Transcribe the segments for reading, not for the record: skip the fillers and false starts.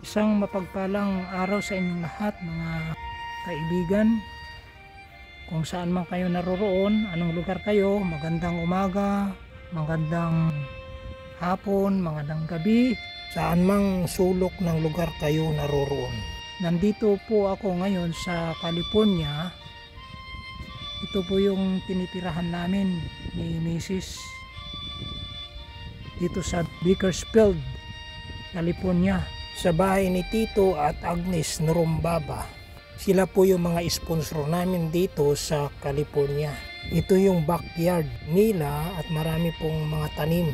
Isang mapagpalang araw sa inyong lahat, mga kaibigan. Kung saan man kayo naroroon, anong lugar kayo, magandang umaga, magandang hapon, magandang gabi, saan mang sulok ng lugar kayo naroroon. Nandito po ako ngayon sa California. Ito po yung tinitirahan namin ni Mrs. dito sa Bakersfield, California. Sa bahay ni Tito at Agnes Norumbaba. Sila po yung mga sponsor namin dito sa California. Ito yung backyard nila at marami pong mga tanim.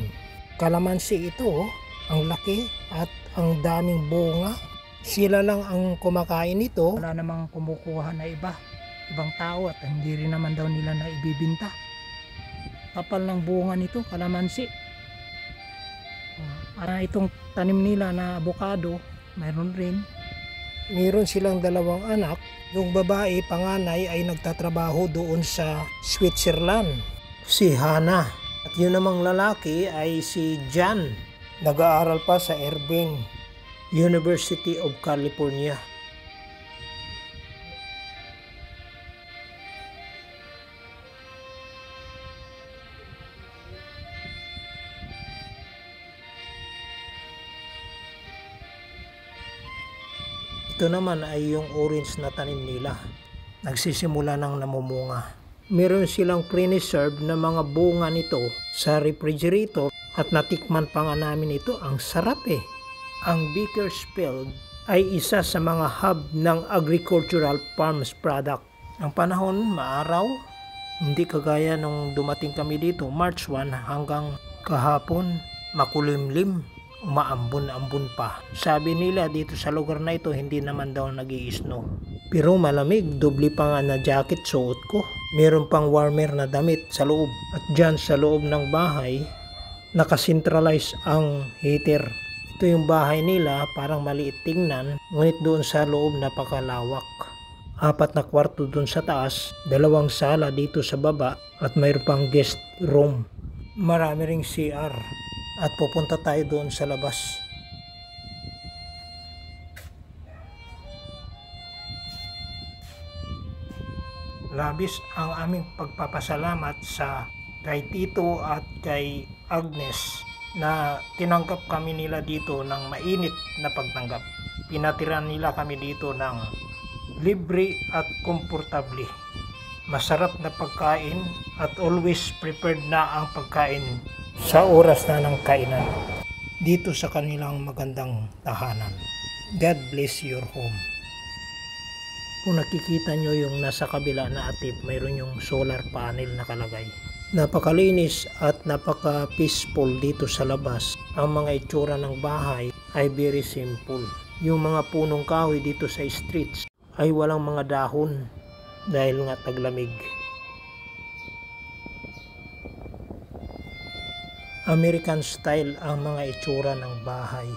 Kalamansi ito, ang laki at ang daming bunga. Sila lang ang kumakain nito. Wala namang kumukuha na ibang tao at hindi rin naman daw nila na ibibinta. Kapal ng bunga nito, kalamansi. Itong tanim nila na avocado, mayroon rin. Meron silang dalawang anak. Yung babae, panganay, ay nagtatrabaho doon sa Switzerland, si Hannah. At yun namang lalaki ay si John. Nag-aaral pa sa Irvine, University of California. Ito naman ay yung orange na tanim nila. Nagsisimula ng namumunga. Meron silang preserve na mga bunga nito sa refrigerator at natikman pa nga namin ito. Ang sarap eh. Ang Bakersfield ay isa sa mga hub ng agricultural farms product. Ang panahon maaraw, hindi kagaya nung dumating kami dito March 1 hanggang kahapon makulimlim. Umaambon-ambon pa. Sabi nila dito sa lugar na ito hindi naman daw nag-i-snow. Pero malamig, doble pa nga na jacket suot ko. Meron pang warmer na damit sa loob. At dyan sa loob ng bahay, nakasentralize ang heater. Ito yung bahay nila, parang maliit tingnan, ngunit doon sa loob napakalawak. 4 na kwarto doon sa taas, 2 sala dito sa baba, at mayroon pang guest room. Marami ring CR. At pupunta tayo doon sa labas. Labis ang aming pagpapasalamat sa kay Tito at kay Agnes na tinanggap kami nila dito ng mainit na pagtanggap. Pinatiran nila kami dito ng libre at komportable. Masarap na pagkain at always prepared na ang pagkain sa oras na ng kainan dito sa kanilang magandang tahanan. God bless your home. Kung nakikita nyo yung nasa kabila na atip, mayroon yung solar panel nakalagay. Napakalinis at napaka-peaceful dito sa labas. Ang mga itsura ng bahay ay very simple. Yung mga punong kahoy dito sa streets ay walang mga dahon dahil nga taglamig. American style ang mga itsura ng bahay.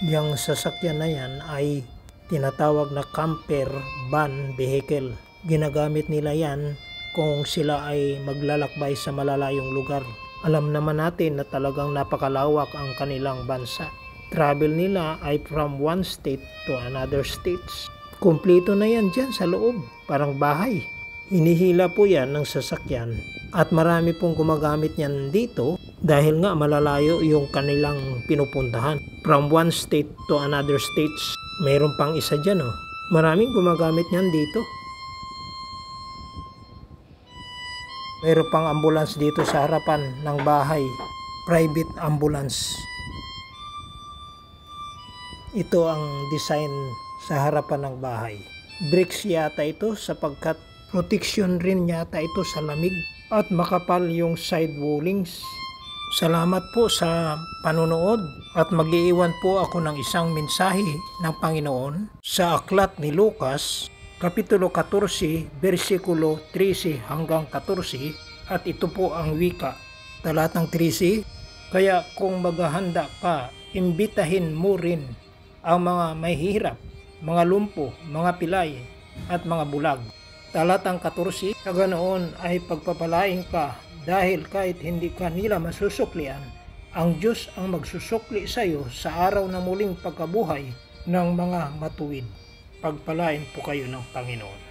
Yang sasakyan na yan ay tinatawag na camper van vehicle. Ginagamit nila yan kung sila ay maglalakbay sa malalayong lugar. Alam naman natin na talagang napakalawak ang kanilang bansa. Travel nila ay from one state to another states. Kumpleto na yan dyan sa loob, parang bahay. Hinihila po yan ng sasakyan at marami pong gumagamit yan dito dahil nga malalayo yung kanilang pinupuntahan. From one state to another states, mayroon pang isa dyan oh. Maraming gumagamit yan dito. Mayroon pang ambulance dito sa harapan ng bahay, private ambulance. Ito ang design sa harapan ng bahay. Bricks yata ito sapagkat protection rin yata ito sa lamig at makapal yung side wallings. Salamat po sa panonood at mag-iiwan po ako ng isang mensahe ng Panginoon sa aklat ni Lucas, Kapitulo 14, versikulo 13 hanggang 14 at ito po ang wika. Talatang 13, kaya kung maghahanda ka, imbitahin mo rin ang mga mahihirap, mga lumpo, mga pilay, at mga bulag. Talatang 14, sa ganoon ay pagpapalain ka dahil kahit hindi kanila masusuklian, ang Diyos ang magsusukli sa iyo sa araw na muling pagkabuhay ng mga matuwid. Pagpalain po kayo ng Panginoon.